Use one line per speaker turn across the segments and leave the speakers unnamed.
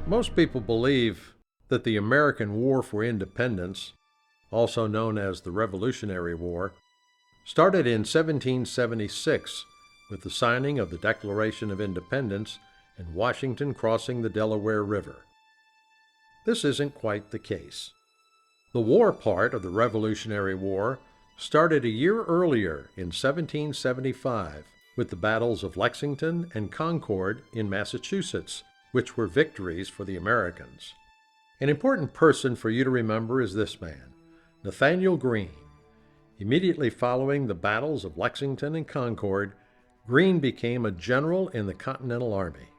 Most people believe that the American War for Independence, also known as the Revolutionary War, started in 1776 with the signing of the Declaration of Independence and Washington crossing the Delaware River. This isn't quite the case. The war part of the Revolutionary War started a year earlier in 1775 with the battles of Lexington and Concord in Massachusetts, which were victories for the Americans. An important person for you to remember is this man, Nathanael Greene. Immediately following the battles of Lexington and Concord, Greene became a general in the Continental Army.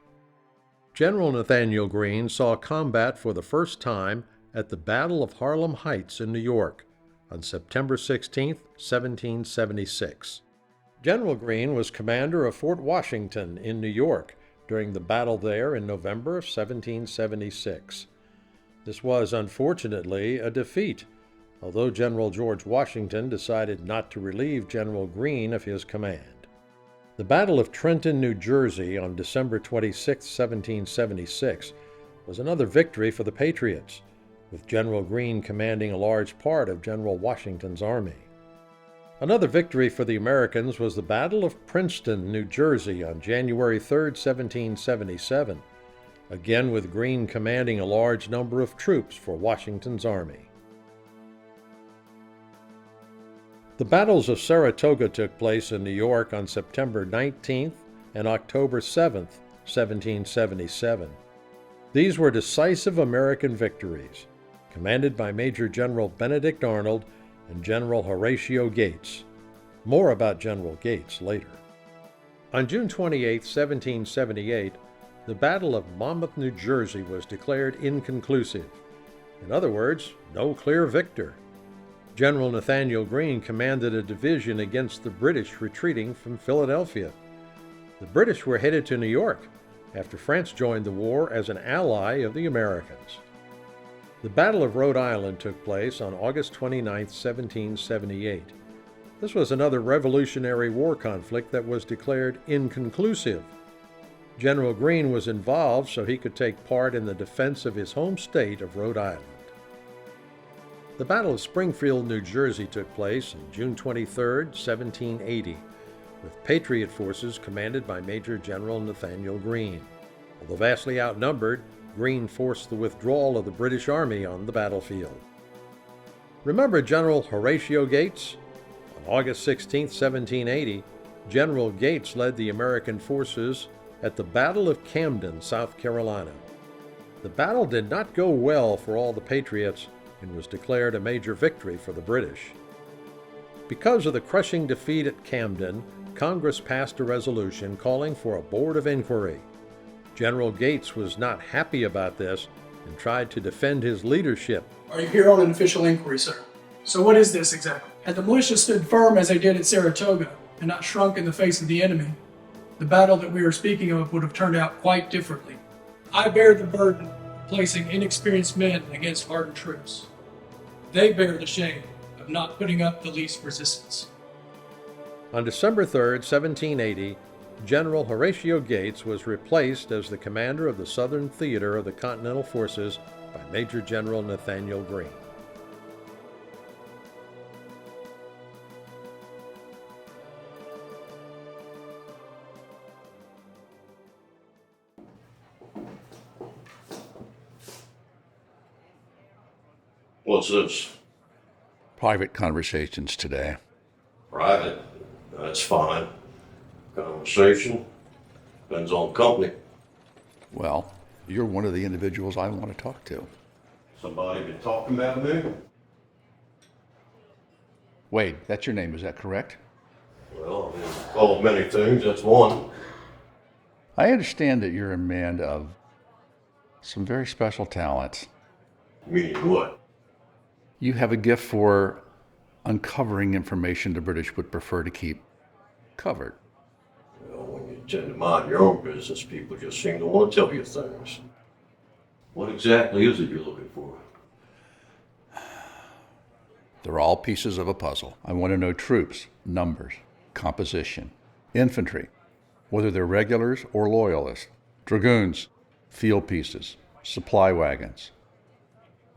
General Nathanael Greene saw combat for the first time at the Battle of Harlem Heights in New York on September 16, 1776. General Greene was commander of Fort Washington in New York during the battle there in November of 1776. This was, unfortunately, a defeat, although General George Washington decided not to relieve General Greene of his command. The Battle of Trenton, New Jersey on December 26, 1776 was another victory for the Patriots, with General Greene commanding a large part of General Washington's army. Another victory for the Americans was the Battle of Princeton, New Jersey on January 3, 1777, again with Greene commanding a large number of troops for Washington's army. The battles of Saratoga took place in New York on September 19th and October 7th, 1777. These were decisive American victories, commanded by Major General Benedict Arnold and General Horatio Gates. More about General Gates later. On June 28, 1778, the Battle of Monmouth, New Jersey was declared inconclusive. In other words, no clear victor. General Nathanael Greene commanded a division against the British retreating from Philadelphia. The British were headed to New York after France joined the war as an ally of the Americans. The Battle of Rhode Island took place on August 29, 1778. This was another Revolutionary War conflict that was declared inconclusive. General Greene was involved so he could take part in the defense of his home state of Rhode Island. The Battle of Springfield, New Jersey took place on June 23, 1780, with Patriot forces commanded by Major General Nathanael Greene. Although vastly outnumbered, Greene forced the withdrawal of the British Army on the battlefield. Remember General Horatio Gates? On August 16, 1780, General Gates led the American forces at the Battle of Camden, South Carolina. The battle did not go well for all the Patriots and was declared a major victory for the British. Because of the crushing defeat at Camden, Congress passed a resolution calling for a board of inquiry. General Gates was not happy about this and tried to defend his leadership.
Are you here on an official inquiry, sir? So what is this exactly? Had the militia stood firm as they did at Saratoga and not shrunk in the face of the enemy, the battle that we are speaking of would have turned out quite differently. I bear the burden of placing inexperienced men against hardened troops. They bear the shame of not putting up the least resistance.
On December 3, 1780, General Horatio Gates was replaced as the commander of the Southern Theater of the Continental Forces by Major General Nathanael Greene.
What's this?
Private conversations today.
Private? That's fine. Conversation? Depends on company.
Well, you're one of the individuals I want to talk to.
Somebody been talking about me?
Wade, that's your name, is that correct?
Well, I've been called many things, that's one.
I understand that you're a man of some very special talents.
Meaning what?
You have a gift for uncovering information the British would prefer to keep covered.
Well, when you tend to mind your own business, people just seem to want to tell you things. What exactly is it you're looking for?
They're all pieces of a puzzle. I want to know troops, numbers, composition, infantry, whether they're regulars or loyalists, dragoons, field pieces, supply wagons,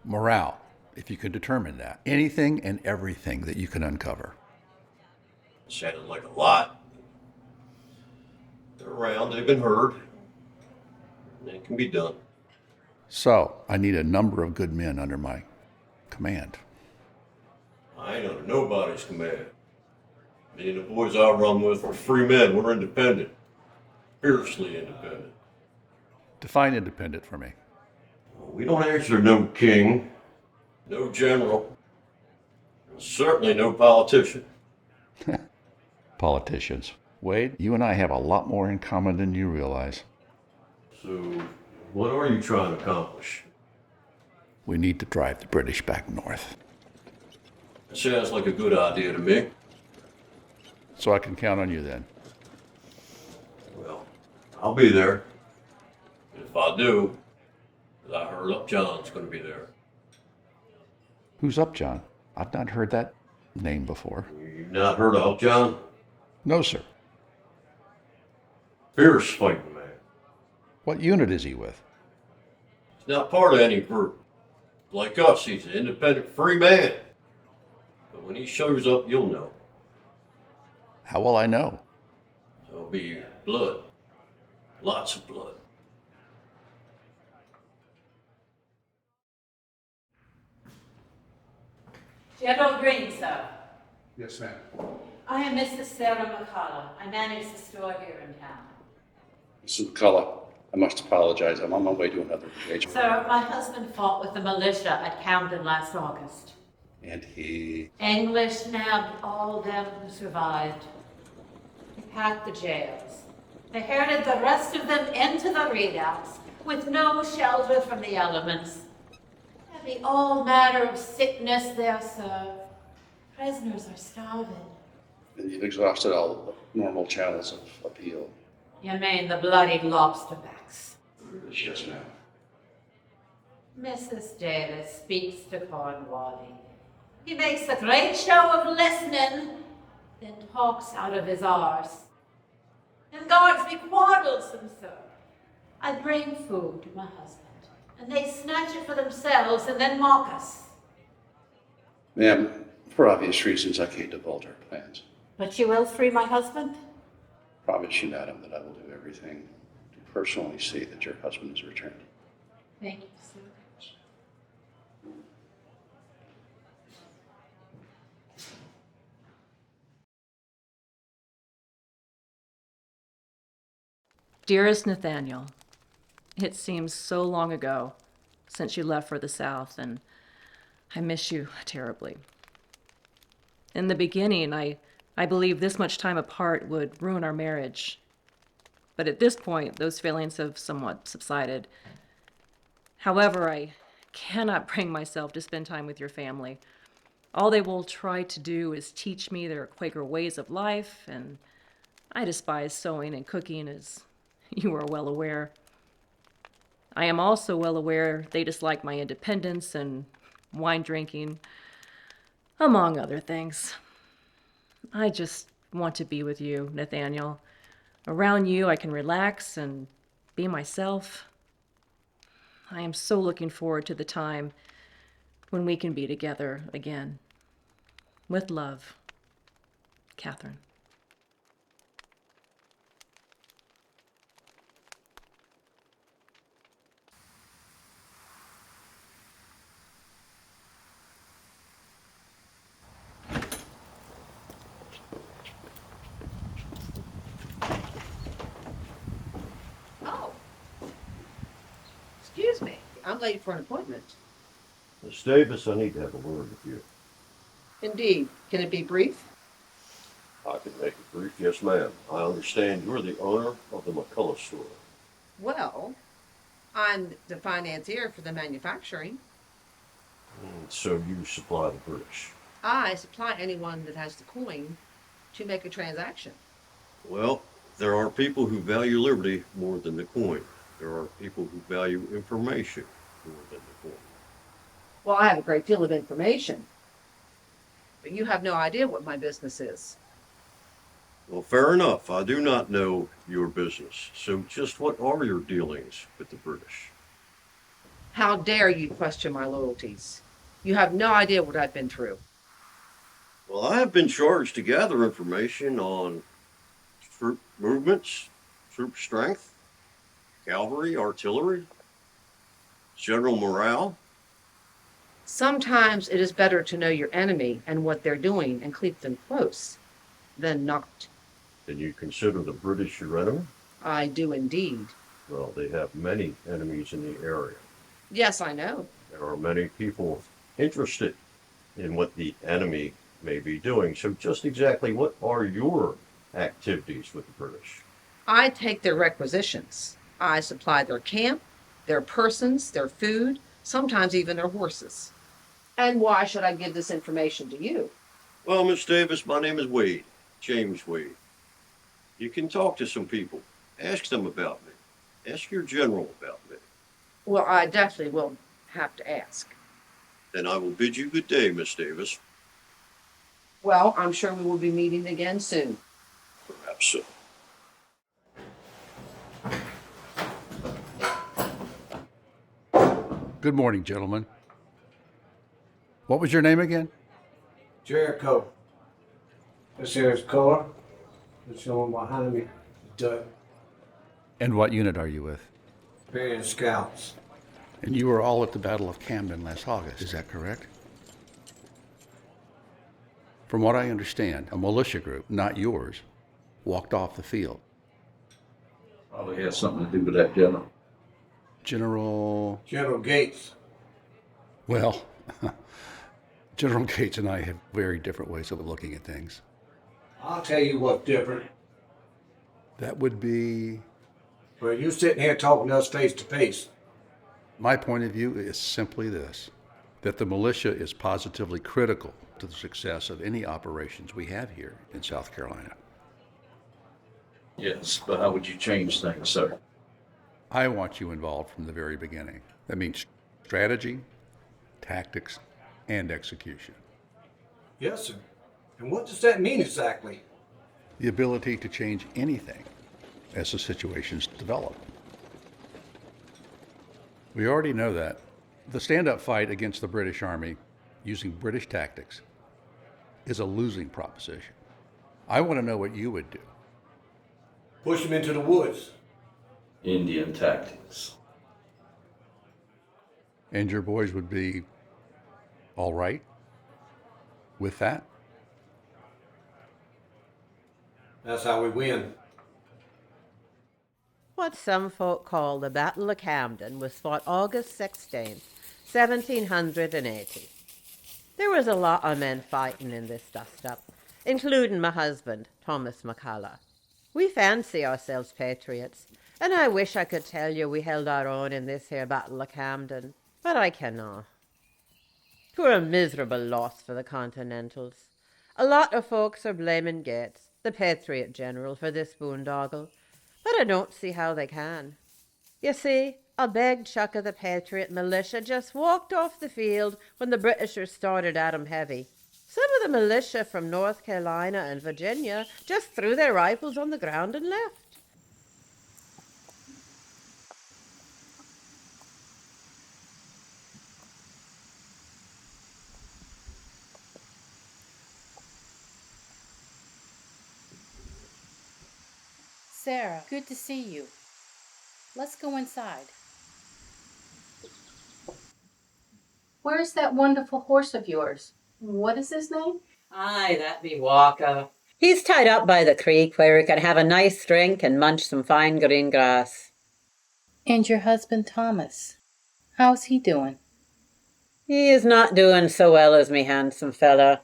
morale, if you can determine that. Anything and everything that you can uncover.
Sounded like a lot. They're around, they've been heard. It can be done.
So, I need a number of good men under my command.
I ain't under nobody's command. Me and the boys I run with are free men. We're independent. Fiercely independent.
Define independent for me.
We don't answer to no king, no general, and certainly no politician.
Politicians. Wade, you and I have a lot more in common than you realize.
So, what are you trying to accomplish?
We need to drive the British back north.
That sounds like a good idea to me.
So I can count on you then.
Well, I'll be there. If I do, I heard John's going to be there.
Who's Upjohn? I've not heard that name before.
You've not heard of John?
No, sir.
Fierce fighting man.
What unit is he with?
He's not part of any group. Like us, he's an independent free man. But when he shows up, you'll know.
How will I know?
There'll be blood. Lots of blood.
General Greene, sir.
Yes, ma'am.
I am Mrs. Sarah McCullough. I manage the store here in town.
Mrs. McCullough, I must apologize. I'm on my way to another engagement.
Sir, my husband fought with the militia at Camden last August.
And he...
English nabbed all them who survived. They packed the jails. They herded the rest of them into the redoubts with no shelter from the elements. There be all manner of sickness there, sir. Prisoners are starving.
And you've exhausted all the normal channels of appeal.
You mean the bloody lobster backs?
Yes, ma'am.
Mrs. Davis speaks to Cornwallis. He makes a great show of listening, then talks out of his arse. And guards be quarrelsome, sir. I bring food to my husband, and they snatch it for themselves and then mock us.
Ma'am, for obvious reasons, I can't divulge our plans.
But you will free my husband?
Promise you, madam, that I will do everything to personally see that your husband is returned.
Thank you, sir.
Dearest Nathaniel, it seems so long ago since you left for the South, and I miss you terribly. In the beginning, I believed this much time apart would ruin our marriage. But at this point, those feelings have somewhat subsided. However, I cannot bring myself to spend time with your family. All they will try to do is teach me their Quaker ways of life, and I despise sewing and cooking, as you are well aware. I am also well aware they dislike my independence and wine drinking, among other things. I just want to be with you, Nathaniel. Around you, I can relax and be myself. I am so looking forward to the time when we can be together again. With love, Catherine.
Excuse me, I'm late for an appointment.
Miss Davis, I need to have a word with you.
Indeed. Can it be brief?
I can make it brief. Yes, ma'am. I understand you're the owner of the McCullough store.
Well, I'm the financier for the manufacturing.
So you supply the British.
I supply anyone that has the coin to make a transaction.
Well, there are people who value liberty more than the coin. There are people who value information more than the coin.
Well, I have a great deal of information, but you have no idea what my business is.
Well, fair enough. I do not know your business. So just what are your dealings with the British?
How dare you question my loyalties? You have no idea what I've been through.
Well, I have been charged to gather information on troop movements, troop strength, cavalry, artillery, general morale.
Sometimes it is better to know your enemy and what they're doing and keep them close than not.
Then you consider the British your enemy?
I do indeed.
Well, they have many enemies in the area.
Yes, I know.
There are many people interested in what the enemy may be doing. So just exactly what are your activities with the British?
I take their requisitions. I supply their camp, their persons, their food, sometimes even their horses. And why should I give this information to you?
Well, Miss Davis, my name is Wade, James Wade. You can talk to some people. Ask them about me. Ask your general about me.
Well, I definitely will have to ask.
Then I will bid you good day, Miss Davis.
Well, I'm sure we will be meeting again soon.
Perhaps so.
Good morning, gentlemen. What was your name again?
Jericho. This here is Kohler. This one behind me, Doug.
And what unit are you with?
Various scouts.
And you were all at the Battle of Camden last August, is that correct? From what I understand, a militia group, not yours, walked off the field.
Probably has something to do with that general.
General Gates.
Well, General Gates and I have very different ways of looking at things.
I'll tell you what's different.
That would be...
Well, you sitting here talking to us face to face.
My point of view is simply this, that the militia is positively critical to the success of any operations we have here in South Carolina.
Yes, but how would you change things, sir?
I want you involved from the very beginning. That means strategy, tactics, and execution.
Yes, sir. And what does that mean exactly?
The ability to change anything as the situations develop. We already know that. The stand-up fight against the British Army using British tactics is a losing proposition. I want to know what you would do.
Push them into the woods.
Indian tactics.
And your boys would be all right with that?
That's how we win.
What some folk call the Battle of Camden was fought August 16th, 1780. There was a lot of men fighting in this dust-up, including my husband, Thomas McCullough. We fancy ourselves patriots, and I wish I could tell you we held our own in this here Battle of Camden, but I cannot. 'Twere a miserable loss for the Continentals. A lot of folks are blaming Gates, the Patriot General, for this boondoggle, but I don't see how they can. You see, a big chuck of the Patriot militia just walked off the field when the Britishers started at 'em heavy. Some of the militia from North Carolina and Virginia just threw their rifles on the ground and left.
Sarah, good to see you. Let's go inside. Where's that wonderful horse of yours? What is his name?
Aye, that be Walker. He's tied up by the creek where he can have a nice drink and munch some fine green grass.
And your husband Thomas. How's he doing?
He is not doing so well as me handsome fella.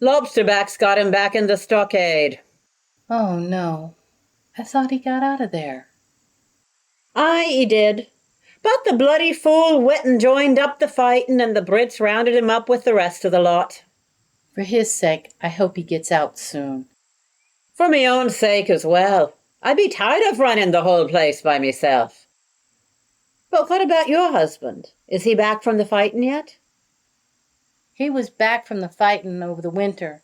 Lobsterback's got him back in the stockade.
Oh, no. I thought he got out of there.
Aye, he did. But the bloody fool went and joined up the fighting, and the Brits rounded him up with the rest of the lot.
For his sake, I hope he gets out soon.
For me own sake as well. I be tired of running the whole place by myself. But what about your husband? Is he back from the fighting yet?
He was back from the fighting over the winter.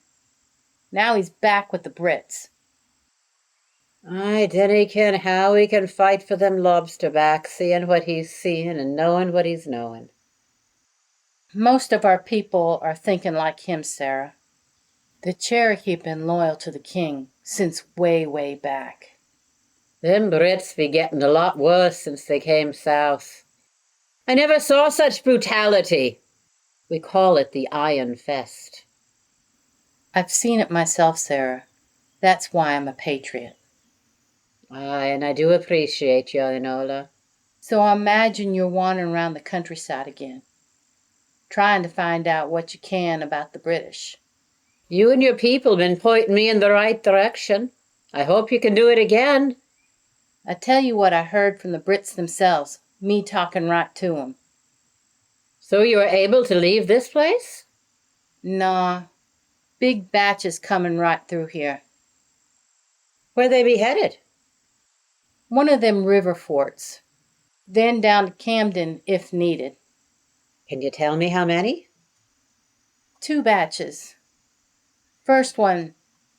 Now he's back with the Brits.
I dinna ken how he can fight for them lobster back, seeing what he's seeing and knowing what he's knowing.
Most of our people are thinking like him, Sarah. The Cherokee been loyal to the king since way, way back.
Them Brits be getting a lot worse since they came south. I never saw such brutality. We call it the Iron Fest.
I've seen it myself, Sarah. That's why I'm a patriot.
Aye, and I do appreciate you, Enola.
So I imagine you're wandering around the countryside again, trying to find out what you can about the British.
You and your people been pointing me in the right direction. I hope you can do it again.
I tell you what I heard from the Brits themselves, me talking right to 'em.
So you were able to leave this place?
Nah, big batches coming right through here.
Where they be headed?
One of them river forts, then down to Camden if needed.
Can you tell me how many?
2 batches. First one,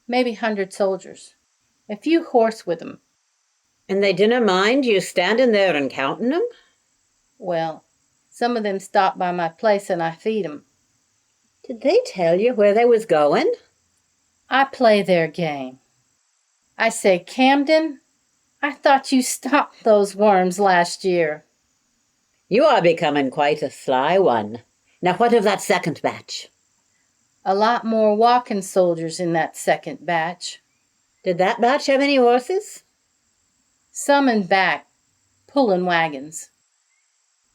maybe 100 soldiers. A few horse with 'em.
And they dinna mind you standing there and counting them?
Well, some of them stop by my place and I feed 'em.
Did they tell you where they was going?
I play their game. I say, Camden, I thought you stopped those worms last year.
You are becoming quite a sly one. Now what of that second batch?
A lot more walking soldiers in that second batch.
Did that batch have any horses?
Some in back, pulling wagons.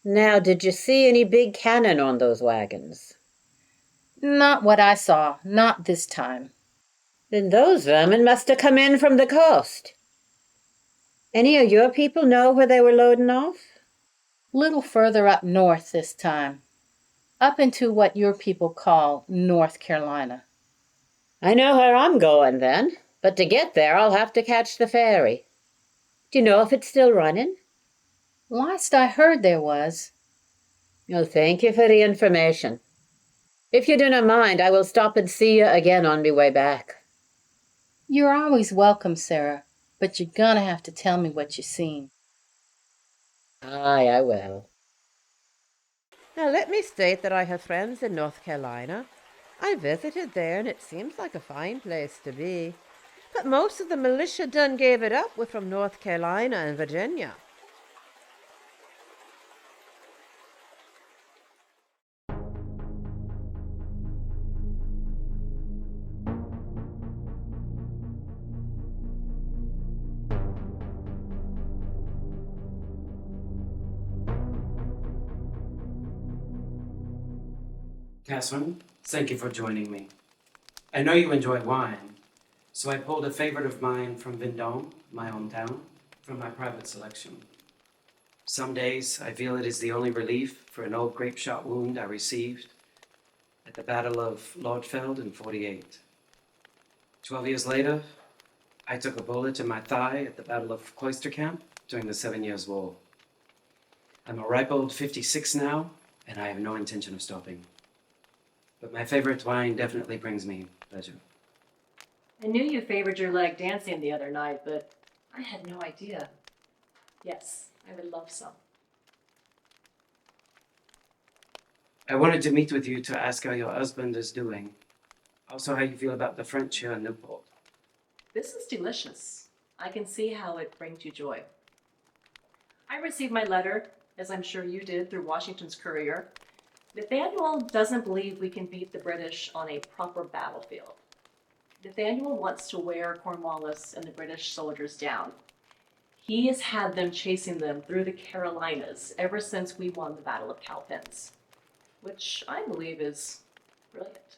Now, did you see any big cannon on those wagons?
Not what I saw, not this time.
Then those vermin must have come in from the coast. Any of your people know where they were loading off?
Little further up north this time. Up into what your people call North Carolina.
I know where I'm going then, but to get there I'll have to catch the ferry. Do you know if it's still running?
Last I heard there was.
Well, thank you for the information. If you dinna mind, I will stop and see you again on me way back.
You're always welcome, Sarah, but you're gonna have to tell me what you seen.
Aye, I will. Now let me state that I have friends in North Carolina. I visited there and it seems like a fine place to be. But most of the militia done gave it up were from North Carolina and Virginia.
Catherine, thank you for joining me. I know you enjoy wine, so I pulled a favorite of mine from Vendôme, my hometown, from my private selection. Some days I feel it is the only relief for an old grape shot wound I received at the Battle of Lodfeld in '48. 12 years later, I took a bullet in my thigh at the Battle of Cloister Camp during the 7 Years' War. I'm a ripe old 56 now, and I have no intention of stopping. But my favorite wine definitely brings me pleasure.
I knew you favored your leg dancing the other night, but I had no idea. Yes, I would love some.
I wanted to meet with you to ask how your husband is doing. Also, how you feel about the French here in Newport.
This is delicious. I can see how it brings you joy. I received my letter, as I'm sure you did, through Washington's courier. Nathaniel doesn't believe we can beat the British on a proper battlefield. Nathaniel wants to wear Cornwallis and the British soldiers down. He has had them chasing them through the Carolinas ever since we won the Battle of Cowpens, which I believe is brilliant.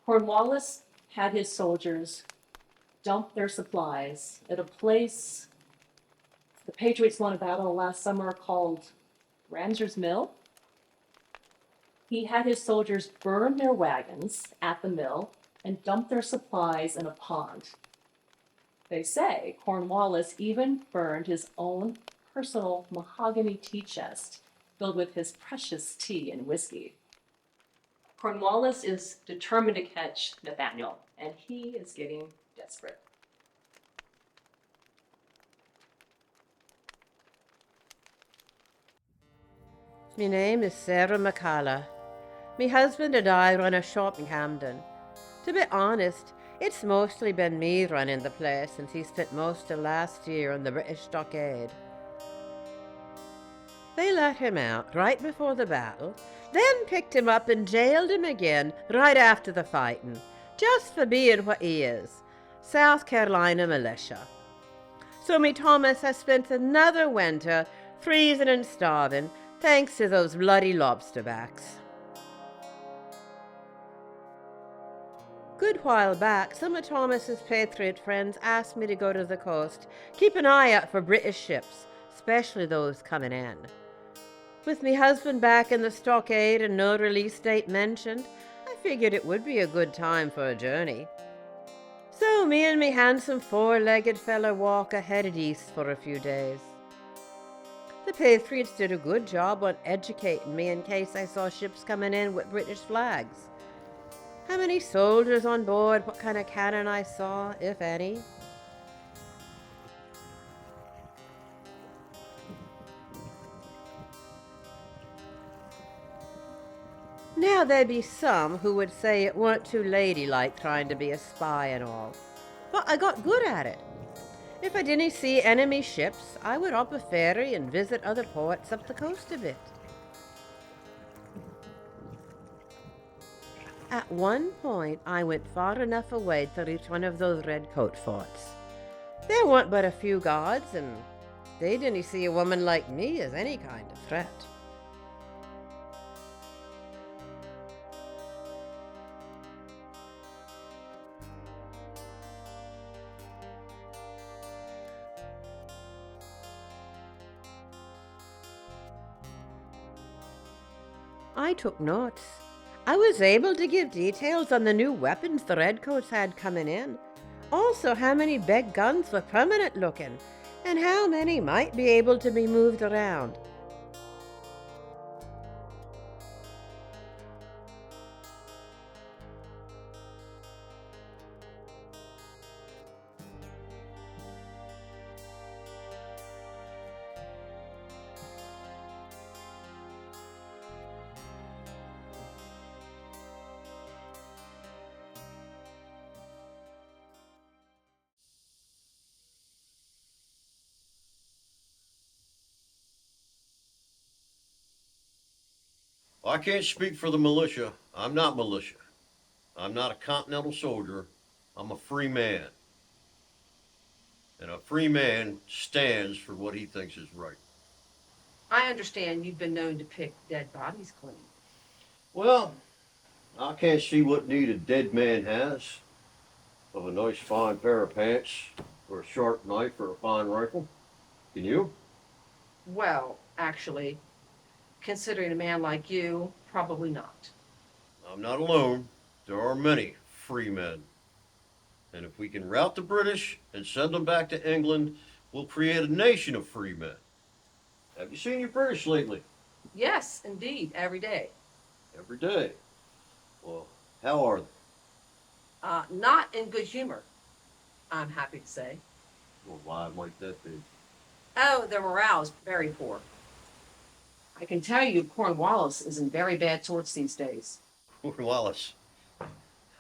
Cornwallis had his soldiers dump their supplies at a place the Patriots won a battle last summer called Ramser's Mill. He had his soldiers burn their wagons at the mill and dump their supplies in a pond. They say Cornwallis even burned his own personal mahogany tea chest filled with his precious tea and whiskey. Cornwallis is determined to catch Nathaniel, and he is getting desperate.
Me name is Sarah McCullough. Me husband and I run a shop in Camden. To be honest, it's mostly been me running the place since he spent most of last year on the British stockade. They let him out right before the battle, then picked him up and jailed him again right after the fighting, just for being what he is, South Carolina militia. So me Thomas has spent another winter freezing and starving, thanks to those bloody lobster backs. Good while back, some of Thomas's Patriot friends asked me to go to the coast, keep an eye out for British ships, especially those coming in. With me husband back in the stockade and no release date mentioned, I figured it would be a good time for a journey. So me and me handsome four-legged fellow walker headed east for a few days. The Patriots did a good job on educating me in case I saw ships coming in with British flags. How many soldiers on board, what kind of cannon I saw, if any. Now there be some who would say it weren't too ladylike trying to be a spy and all. But I got good at it. If I didn't see enemy ships, I would hop a ferry and visit other ports up the coast a bit. At one point, I went far enough away to reach one of those redcoat forts. There weren't but a few guards, and they didn't see a woman like me as any kind of threat. I took notes. I was able to give details on the new weapons the redcoats had coming in. Also, how many big guns were permanent looking, and how many might be able to be moved around.
I can't speak for the militia. I'm not militia. I'm not a Continental soldier. I'm a free man. And a free man stands for what he thinks is right.
I understand you've been known to pick dead bodies clean.
Well, I can't see what need a dead man has of a nice fine pair of pants or a sharp knife or a fine rifle. Can you?
Well, actually, considering a man like you, probably not.
I'm not alone. There are many free men. And if we can rout the British and send them back to England, we'll create a nation of free men. Have you seen your British lately?
Yes, indeed, every day.
Every day. Well, how are they?
Not in good humor, I'm happy to say.
Well, why might that be?
Oh, their morale's very poor. I can tell you Cornwallis is in very bad sorts these days.
Cornwallis.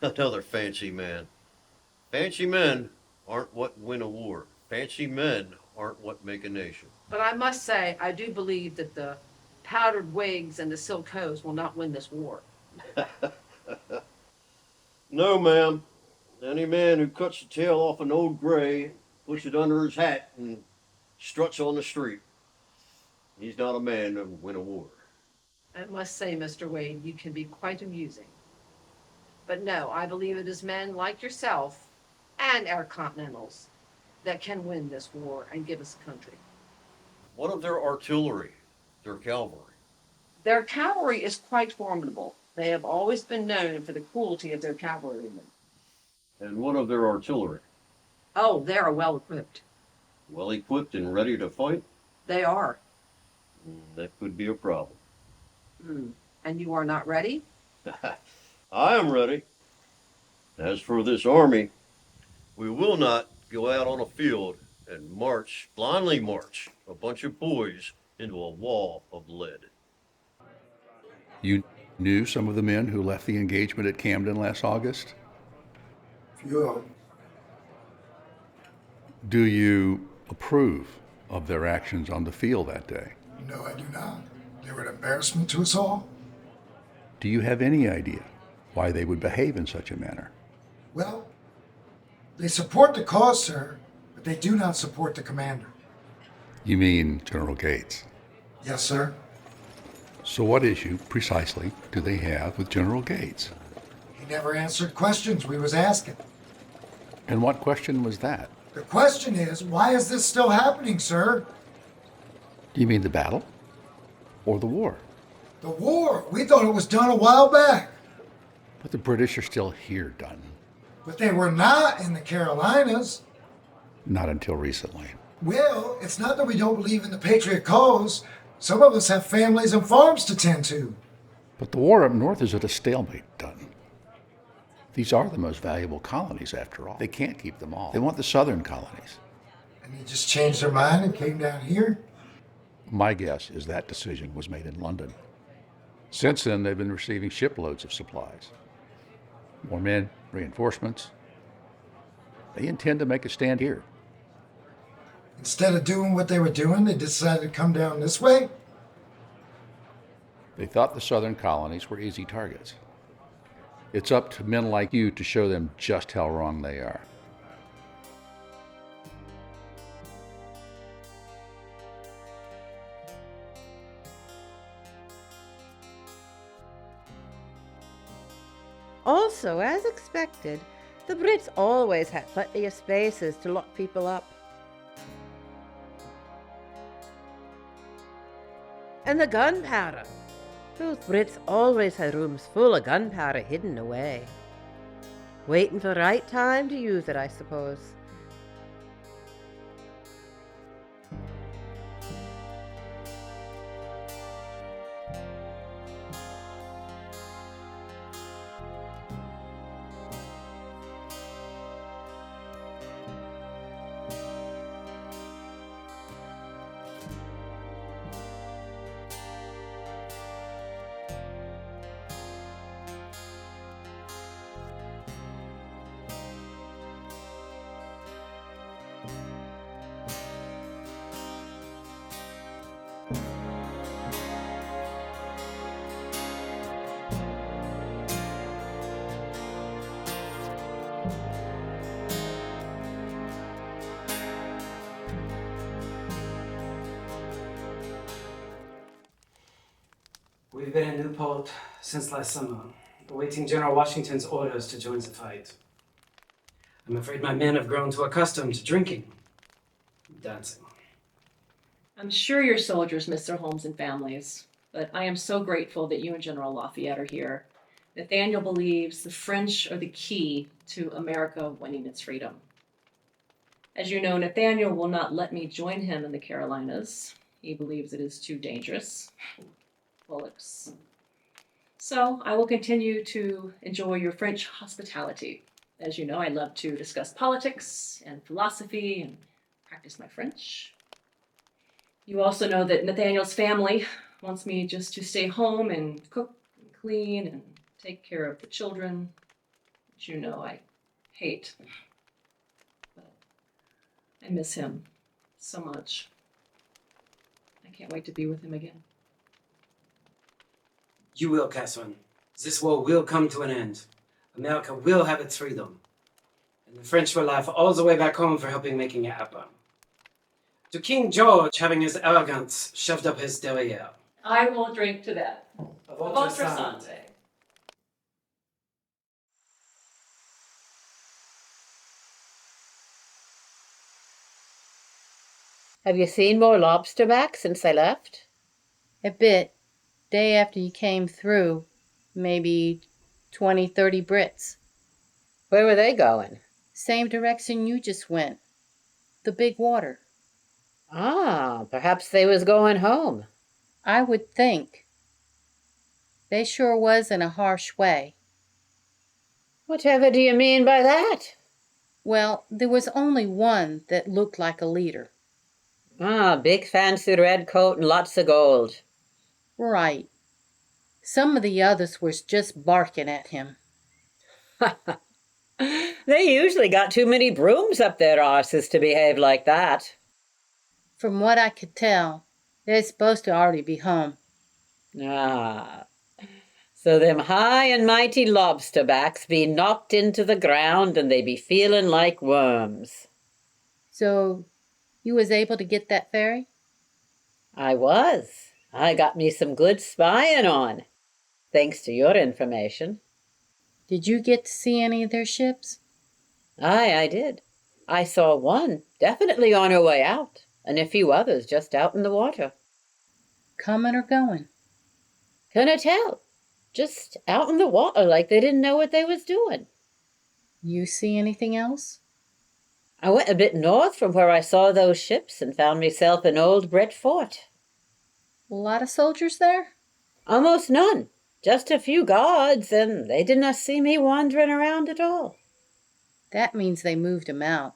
Another fancy man. Fancy men aren't what win a war. Fancy men aren't what make a nation.
But I must say, I do believe that the powdered wigs and the silk hose will not win this war.
No, ma'am. Any man who cuts the tail off an old gray, puts it under his hat, and struts on the street, he's not a man to win a war.
I must say, Mr. Wade, you can be quite amusing. But no, I believe it is men like yourself and our Continentals that can win this war and give us a country.
What of their artillery, their cavalry?
Their cavalry is quite formidable. They have always been known for the cruelty of their cavalrymen.
And what of their artillery?
Oh, they are well equipped.
Well equipped and ready to fight?
They are.
That could be a problem.
And you are not ready?
I am ready. As for this army, we will not go out on a field and blindly march a bunch of boys into a wall of lead.
You knew some of the men who left the engagement at Camden last August?
Few of them.
Do you approve of their actions on the field that day?
No, I do not. They were an embarrassment to us all.
Do you have any idea why they would behave in such a manner?
Well, they support the cause, sir, but they do not support the commander.
You mean General Gates?
Yes, sir.
So what issue, precisely, do they have with General Gates?
He never answered questions we was asking.
And what question was that?
The question is, why is this still happening, sir?
Do you mean the battle? Or the war?
The war. We thought it was done a while back.
But the British are still here, Dunn.
But they were not in the Carolinas.
Not until recently.
Well, it's not that we don't believe in the Patriot cause. Some of us have families and farms to tend to.
But the war up north is at a stalemate, Dunn. These are the most valuable colonies, after all. They can't keep them all. They want the southern colonies.
And they just changed their mind and came down here?
My guess is that decision was made in London. Since then, they've been receiving shiploads of supplies. More men, reinforcements. They intend to make a stand here.
Instead of doing what they were doing, they decided to come down this way?
They thought the southern colonies were easy targets. It's up to men like you to show them just how wrong they are.
Also, as expected, the Brits always had plenty of spaces to lock people up. And the gunpowder. Those Brits always had rooms full of gunpowder hidden away. Waiting for the right time to use it, I suppose.
We've been in Newport since last summer, awaiting General Washington's orders to join the fight. I'm afraid my men have grown too accustomed to drinking and dancing.
I'm sure your soldiers miss their homes and families, but I am so grateful that you and General Lafayette are here. Nathaniel believes the French are the key to America winning its freedom. As you know, Nathaniel will not let me join him in the Carolinas. He believes it is too dangerous. Bullocks. So I will continue to enjoy your French hospitality. As you know, I love to discuss politics and philosophy and practice my French. You also know that Nathaniel's family wants me just to stay home and cook and clean and take care of the children, which you know I hate. But I miss him so much. I can't wait to be with him again.
You will, Catherine. This war will come to an end. America will have its freedom. And the French will laugh all the way back home for helping making it happen. To King George having his arrogance shoved up his derriere.
I will drink to that.
A
Votre santé.
Have you seen more lobsterback since I left?
A bit. Day after you came through, maybe 20, 30 Brits.
Where were they going?
Same direction you just went. The big water.
Ah, perhaps they was going home.
I would think. They sure was in a harsh way.
Whatever do you mean by that?
Well, there was only one that looked like a leader.
Ah, big fancy red coat and lots of gold.
Right. Some of the others was just barking at him.
They usually got too many brooms up their arses to behave like that.
From what I could tell, they're supposed to already be home.
Ah, so them high and mighty lobster backs be knocked into the ground and they be feeling like worms.
So, you was able to get that ferry?
I was. I got me some good spying on, thanks to your information.
Did you get to see any of their ships?
Aye, I did. I saw one definitely on her way out, and a few others just out in the water.
Coming or going?
Couldn't tell. Just out in the water like they didn't know what they was doing.
You see anything else?
I went a bit north from where I saw those ships and found myself in Old Brett Fort.
A lot of soldiers there?
Almost none. Just a few guards, and they did not see me wandering around at all.
That means they moved him out.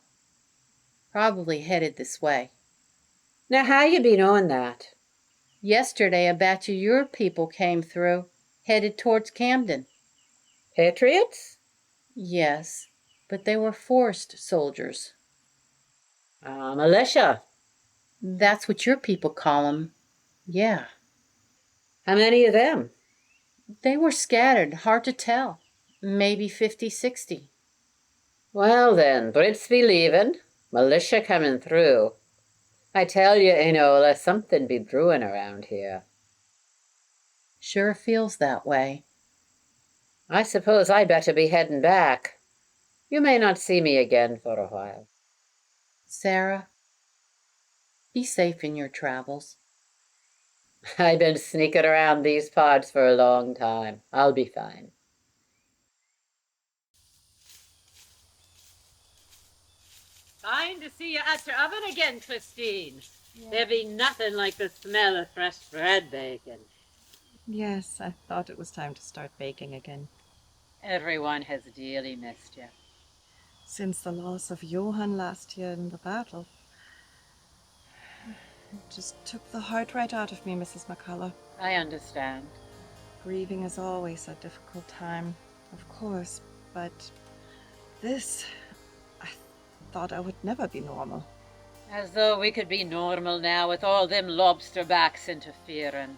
Probably headed this way.
Now, how you be knowing that?
Yesterday, a batch of your people came through, headed towards Camden.
Patriots?
Yes, but they were forced soldiers.
Militia.
That's what your people call them. Yeah.
How many of them?
They were scattered, hard to tell. Maybe 50, 60.
Well then, Brits be leaving, militia coming through. I tell you, Enola, something be brewing around here.
Sure feels that way.
I suppose I better be heading back. You may not see me again for a while.
Sarah, be safe in your travels.
I've been sneaking around these parts for a long time. I'll be fine. Fine to see you at your oven again, Christine. Yeah. There be nothing like the smell of fresh bread baking.
Yes, I thought it was time to start baking again.
Everyone has dearly missed you.
Since the loss of Johann last year in the battle, it just took the heart right out of me, Mrs. McCullough.
I understand.
Grieving is always a difficult time, of course, but this, I thought I would never be normal.
As though we could be normal now with all them lobster backs interfering.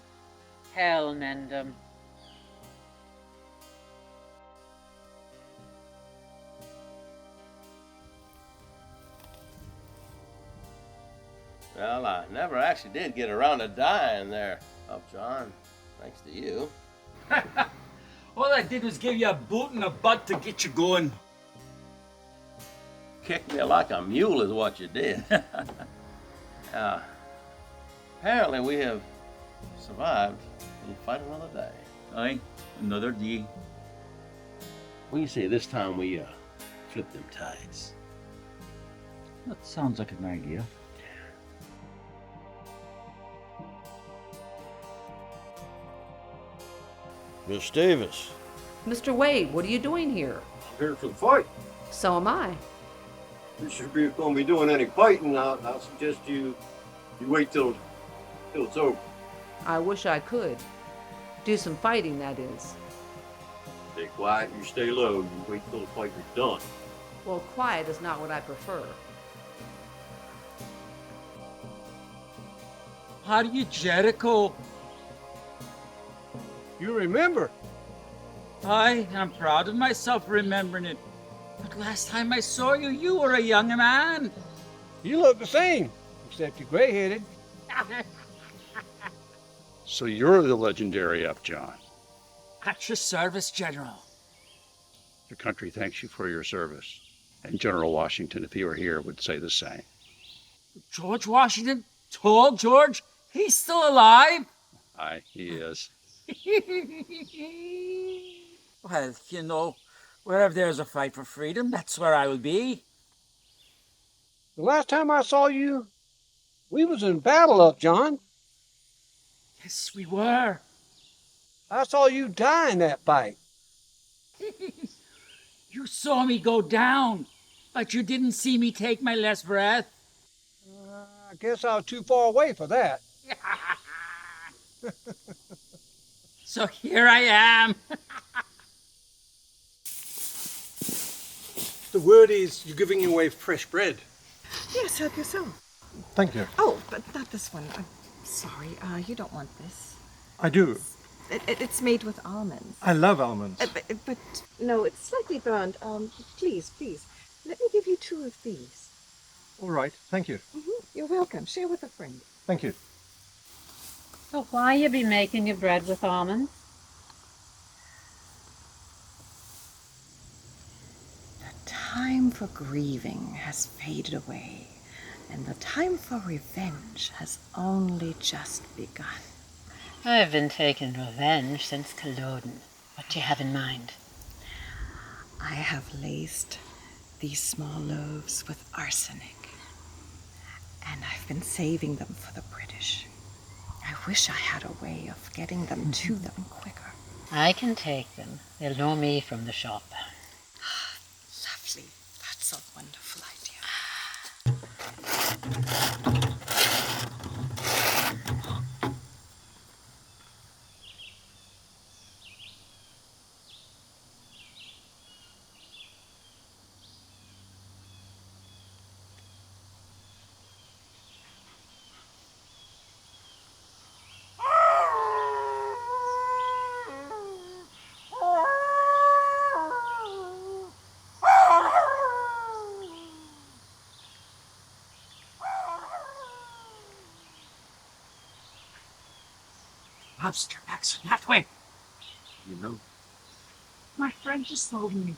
Hell mend 'em.
Well, I never actually did get around to dying there, John, thanks to you.
All I did was give you a boot in the butt to get you going.
Kicked me like a mule is what you did. Apparently we have survived. We'll fight another day.
Aye, another day.
What do you say this time we flip them tides?
That sounds like an idea.
Miss Davis.
Mr. Wade, what are you doing here?
I'm here for the fight.
So am I.
If you're going to be doing any fighting, I'll suggest you wait till it's over.
I wish I could. Do some fighting, that is.
Stay quiet, you stay low, you wait till the fight is done.
Well, quiet is not what I prefer.
How do you, Jericho?
You remember?
Aye, I'm proud of myself for remembering it. But last time I saw you, you were a young man.
You look the same, except you're gray-headed.
So you're the legendary Upjohn.
At your service, General.
The country thanks you for your service. And General Washington, if he were here, would say the same.
George Washington? Tall George? He's still alive?
Aye, he is.
Well, you know, wherever there's a fight for freedom, that's where I will be.
The last time I saw you, we was in battle, Upjohn.
Yes, we were.
I saw you die in that fight.
You saw me go down, but you didn't see me take my last breath.
I guess I was too far away for that.
So here I am.
The word is you're giving away fresh bread.
Yes, help yourself.
Thank you.
Oh, but not this one. I'm sorry. You don't want this.
I do.
It's made with almonds.
I love almonds.
But no, it's slightly burned. Please, let me give you 2 of these.
All right. Thank you.
You're welcome. Share with a friend.
Thank you.
So why you be making your bread with almonds?
The time for grieving has faded away, and the time for revenge has only just begun.
I've been taking revenge since Culloden. What do you have in mind?
I have laced these small loaves with arsenic, and I've been saving them for the British. I wish I had a way of getting them to them quicker.
I can take them. They'll know me from the shop.
Lovely. That's a wonderful idea.
Lobster accent, that way.
You know,
My friend just told me.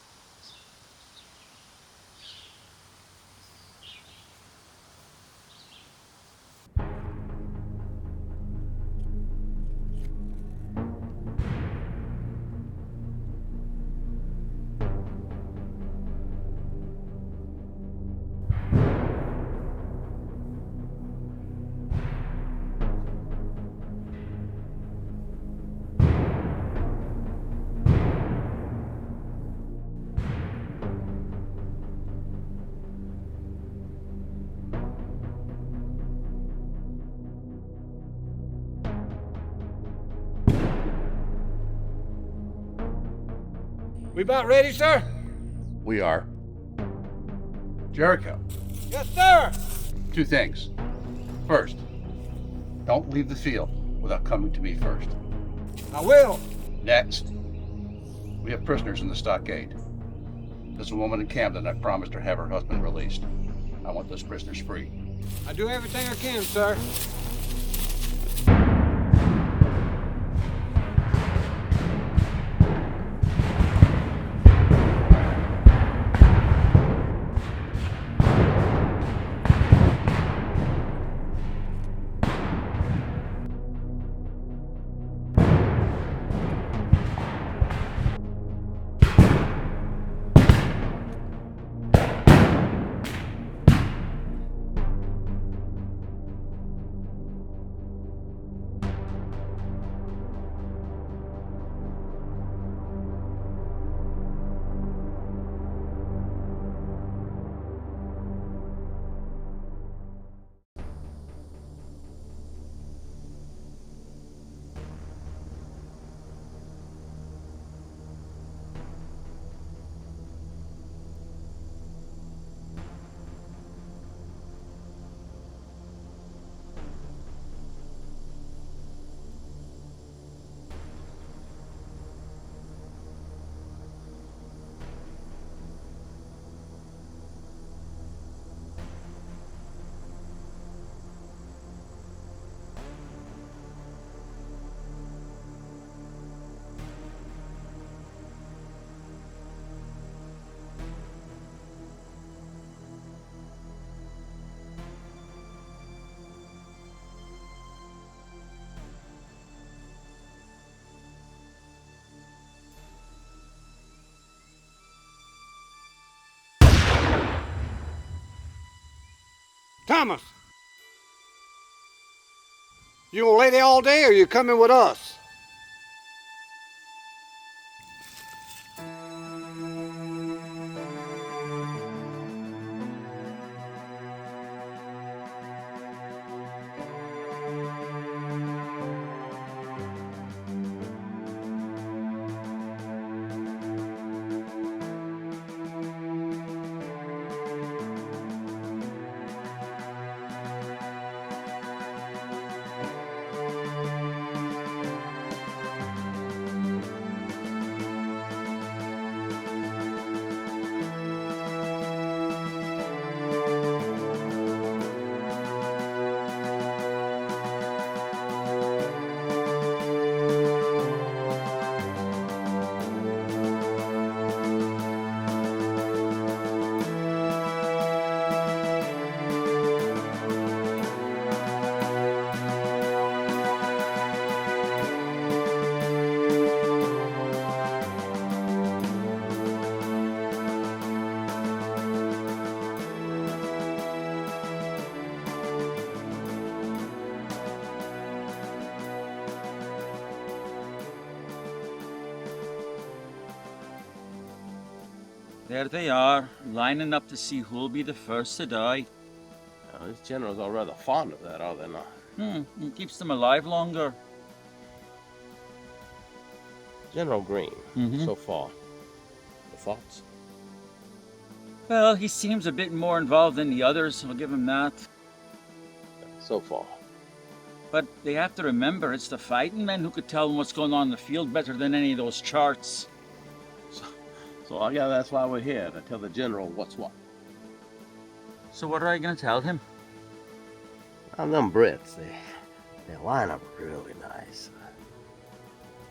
We about ready, sir?
We are. Jericho,
Yes, sir.
2 things. First, don't leave the field without coming to me first.
I will.
Next, we have prisoners in the stockade. There's a woman in Camden. I promised her have her husband released. I want those prisoners free.
I do everything I can, sir. Thomas, you gonna lay there all day, or you coming with us?
There they are, lining up to see who'll be the first to die.
Now, these generals are rather fond of that, are they not?
It keeps them alive longer.
General Greene, so far. The thoughts?
Well, he seems a bit more involved than the others, I'll give him that.
So far.
But they have to remember, it's the fighting men who could tell them what's going on in the field better than any of those charts.
So I guess that's why we're here, to tell the general what's what.
So what are you going to tell him?
Now, them Brits, they line up really nice.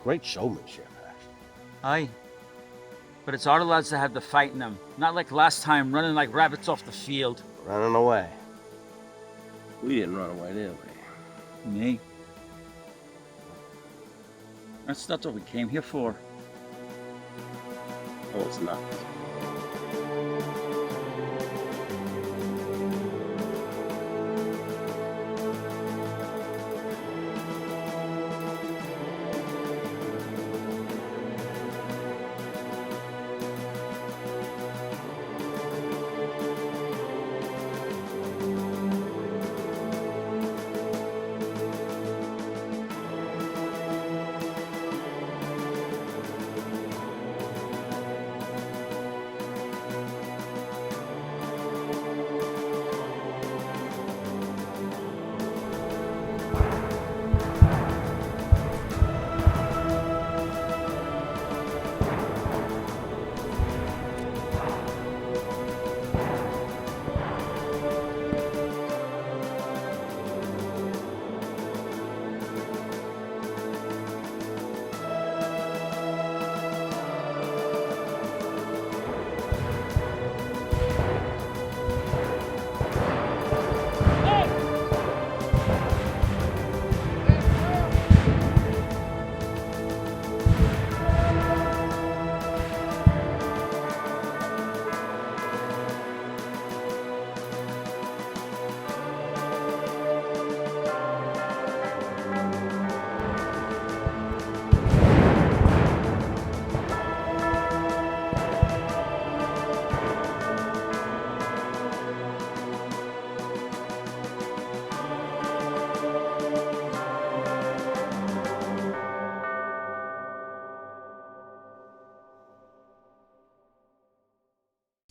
Great showmanship, actually.
Aye. But it's our lads that have the fight in them. Not like last time, running like rabbits off the field.
Running away. We didn't run away, did we?
Me. That's not what we came here for.
No, it's not.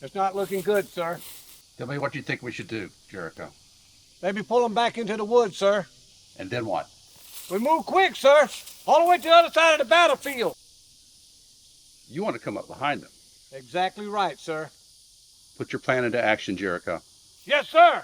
It's not looking good, sir.
Tell me what you think we should do, Jericho.
Maybe pull them back into the woods, sir.
And then what?
We move quick, sir. All the way to the other side of the battlefield.
You want to come up behind them.
Exactly right, sir.
Put your plan into action, Jericho.
Yes, sir.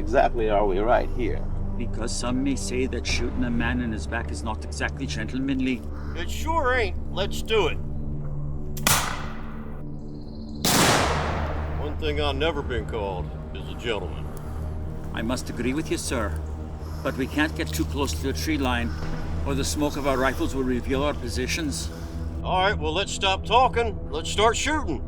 exactly are we right here?
Because some may say that shooting a man in his back is not exactly gentlemanly.
It sure ain't. Let's do it. One thing I've never been called is a gentleman.
I must agree with you, sir. But we can't get too close to the tree line, or the smoke of our rifles will reveal our positions.
All right, well, let's stop talking. Let's start shooting.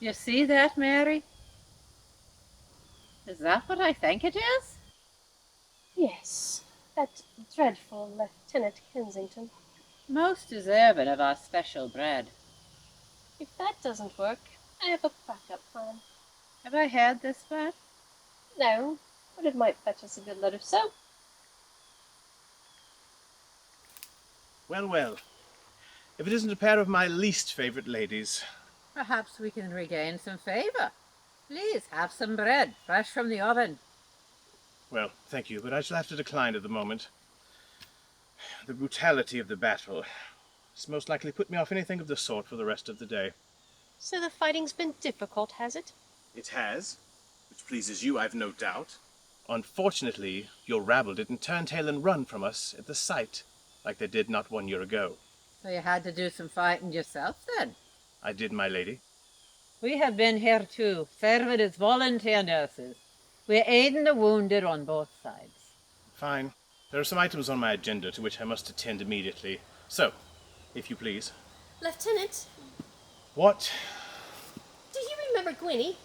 You see that, Mary? Is that what I think it is?
Yes, that dreadful Lieutenant Kensington.
Most deserving of our special bread.
If that doesn't work, I have a backup plan.
Have I had this plan?
No, but it might fetch us a good load of soap.
Well, well. If it isn't a pair of my least favorite ladies.
Perhaps we can regain some favor. Please have some bread, fresh from the oven.
Well, thank you, but I shall have to decline at the moment. The brutality of the battle has most likely put me off anything of the sort for the rest of the day.
So the fighting's been difficult, has it?
It has, which pleases you, I've no doubt. Unfortunately, your rabble didn't turn tail and run from us at the sight, like they did not 1 year ago.
So you had to do some fighting yourself, then?
I did, my lady.
We have been here too, serving as volunteer nurses. We're aiding the wounded on both sides.
Fine. There are some items on my agenda to which I must attend immediately. So, if you please.
Lieutenant,
What?
do you remember Gwynnie?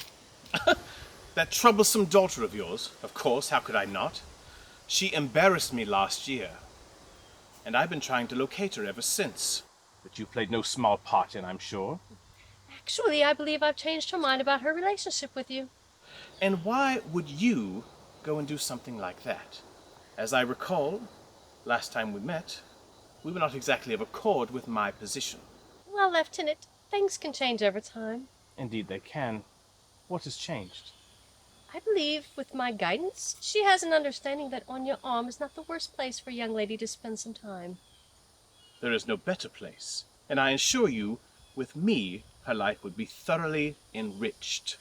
That troublesome daughter of yours, of course, how could I not? She embarrassed me last year, and I've been trying to locate her ever since. That you played no small part in, I'm sure.
Actually, I believe I've changed her mind about her relationship with you.
And why would you go and do something like that? As I recall, last time we met, we were not exactly of accord with my position.
Well, Lieutenant, things can change over time.
Indeed they can. What has changed?
I believe, with my guidance, she has an understanding that on your arm is not the worst place for a young lady to spend some time.
There is no better place, and I assure you, with me, her life would be thoroughly enriched.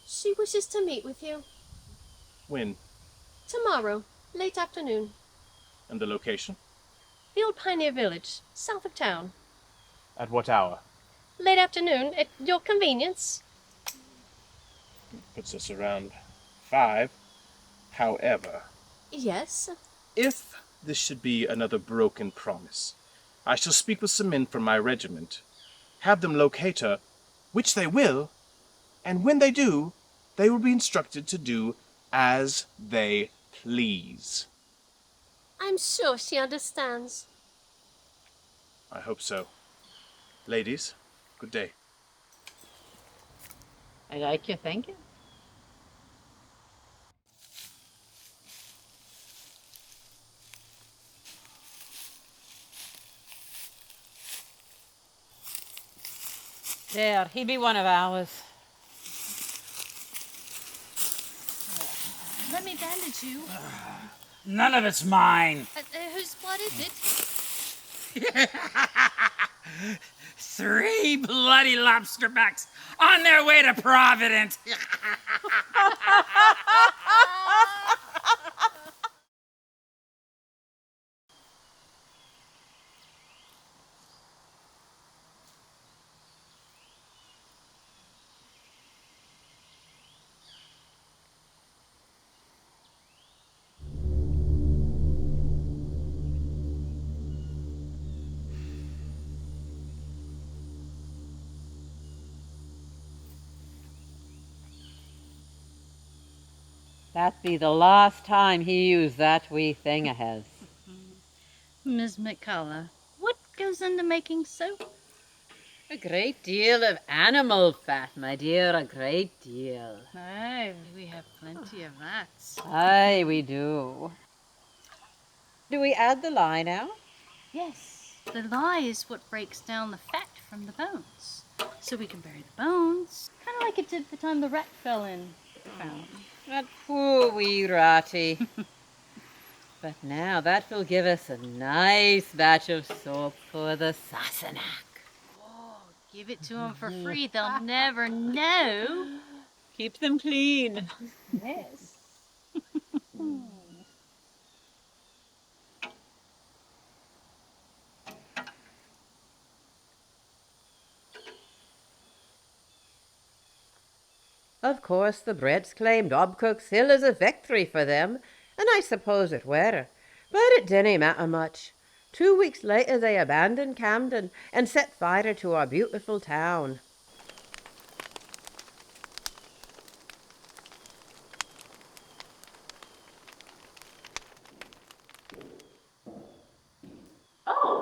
She wishes to meet with you.
When?
Tomorrow, late afternoon.
And the location?
The old pioneer village, south of town.
At what hour?
Late afternoon, at your convenience.
Puts us around 5. However,
Yes.
if this should be another broken promise, I shall speak with some men from my regiment, have them locate her, which they will, and when they do, they will be instructed to do as they please.
I'm sure she understands.
I hope so. Ladies, good day.
I like your thinking. There, he be one of ours.
Let me bandage you.
None of it's mine.
Whose blood is it?
3 bloody lobsterbacks on their way to Providence.
That be the last time he used that wee thing of his.
Miss McCullough, what goes into making soap?
A great deal of animal fat, my dear, a great deal.
Aye, we have plenty of that.
Aye, we do. Do we add the lye now?
Yes, the lye is what breaks down the fat from the bones. So we can bury the bones, kind of like it did the time the rat fell in the ground.
That poor wee ratty. But now that will give us a nice batch of soap for the Sassenach.
Oh, give it to them for free. They'll never know.
Keep them clean.
Yes.
Of course, the Brits claimed Hobkirk's Hill as a victory for them, and I suppose it were. But it didn't matter much. 2 weeks later they abandoned Camden and set fire to our beautiful town.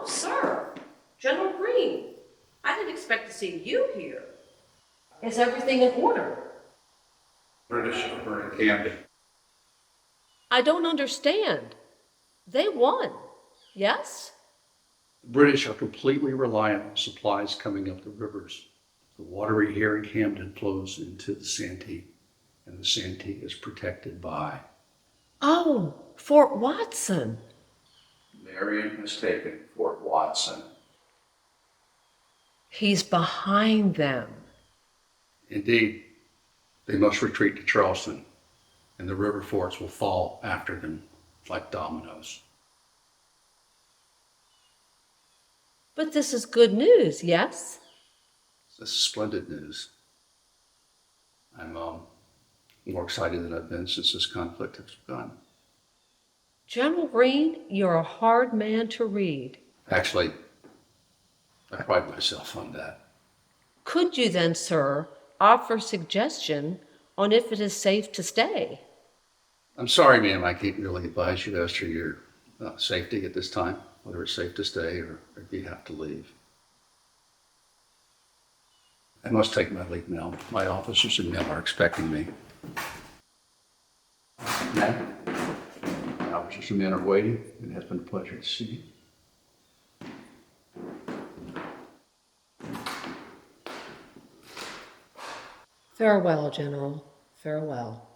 Oh, sir. General Greene. I didn't expect to see you here. Is everything in order?
British are burning Camden.
I don't understand. They won, yes?
The British are completely reliant on supplies coming up the rivers. The water we here in Camden flows into the Santee, and the Santee is protected by.
Oh, Fort Watson.
Marion has taken Fort Watson.
He's behind them.
Indeed, they must retreat to Charleston, and the river forts will fall after them like dominoes.
But this is good news, yes?
This is splendid news. I'm more excited than I've been since this conflict has begun.
General Greene, you're a hard man to read.
Actually, I pride myself on that.
Could you then, sir, offer suggestion on if it is safe to stay?
I'm sorry, ma'am, I can't really advise you as to your safety at this time, whether it's safe to stay or if you have to leave. I must take my leave now. My officers and men are expecting me. Ma'am, my officers and men are waiting. It has been a pleasure to see you.
Farewell, General. Farewell.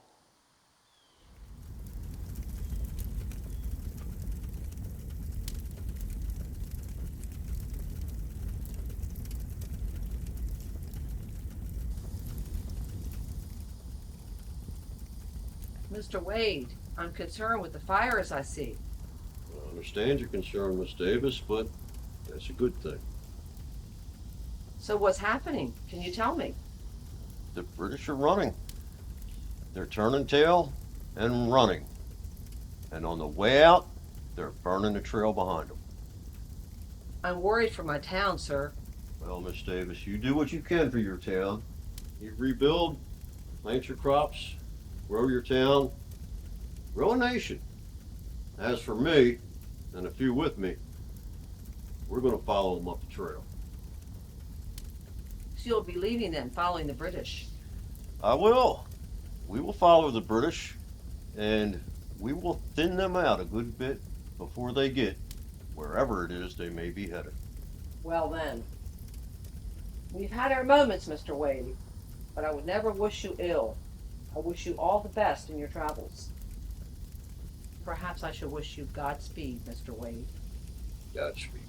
Mr. Wade, I'm concerned with the fires I see.
I understand your concern, Miss Davis, but that's a good thing.
So what's happening? Can you tell me?
The British are running. They're turning tail and running. And on the way out, they're burning the trail behind them.
I'm worried for my town, sir.
Well, Miss Davis, you do what you can for your town. You rebuild, plant your crops, grow your town, grow a nation. As for me, and a few with me, we're going to follow them up the trail.
So you'll be leaving then, following the British.
I will. We will follow the British, and we will thin them out a good bit before they get wherever it is they may be headed.
Well then, we've had our moments, Mr. Wade, but I would never wish you ill. I wish you all the best in your travels. Perhaps I should wish you Godspeed, Mr. Wade.
Godspeed.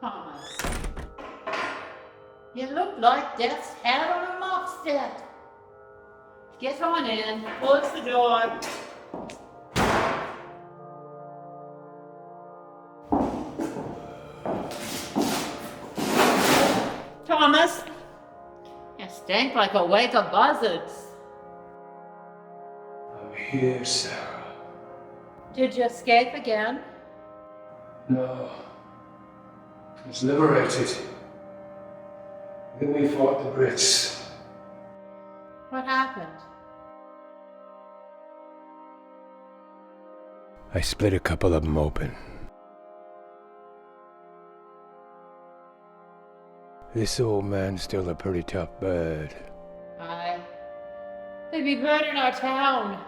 Thomas, you look like death's head on a mopstead. Get on in, close the door. Thomas, you stink like a wake of buzzards.
I'm here, Sarah.
Did you escape again?
No. I was liberated. Then we fought the Brits.
What happened?
I split a couple of them open. This old man's still a pretty tough bird.
Aye. They be burning our town.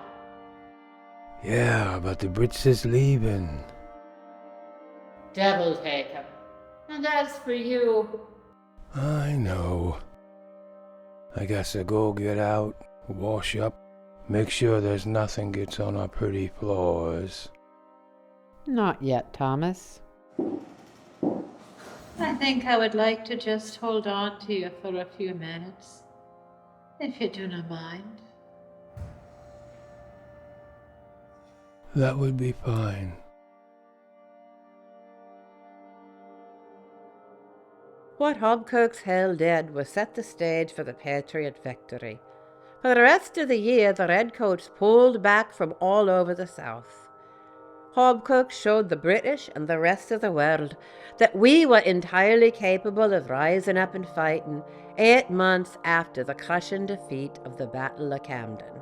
Yeah, but the Brits is leaving.
Devil take 'em. And as for you,
I know. I guess I go get out, wash up, make sure there's nothing gets on our pretty floors.
Not yet, Thomas. I think I would like to just hold on to you for a few minutes, if you do not mind.
That would be fine.
What Hobkirk's Hill did was set the stage for the Patriot victory. For the rest of the year, the Redcoats pulled back from all over the South. Hobkirk showed the British and the rest of the world that we were entirely capable of rising up and fighting 8 months after the crushing defeat of the Battle of Camden.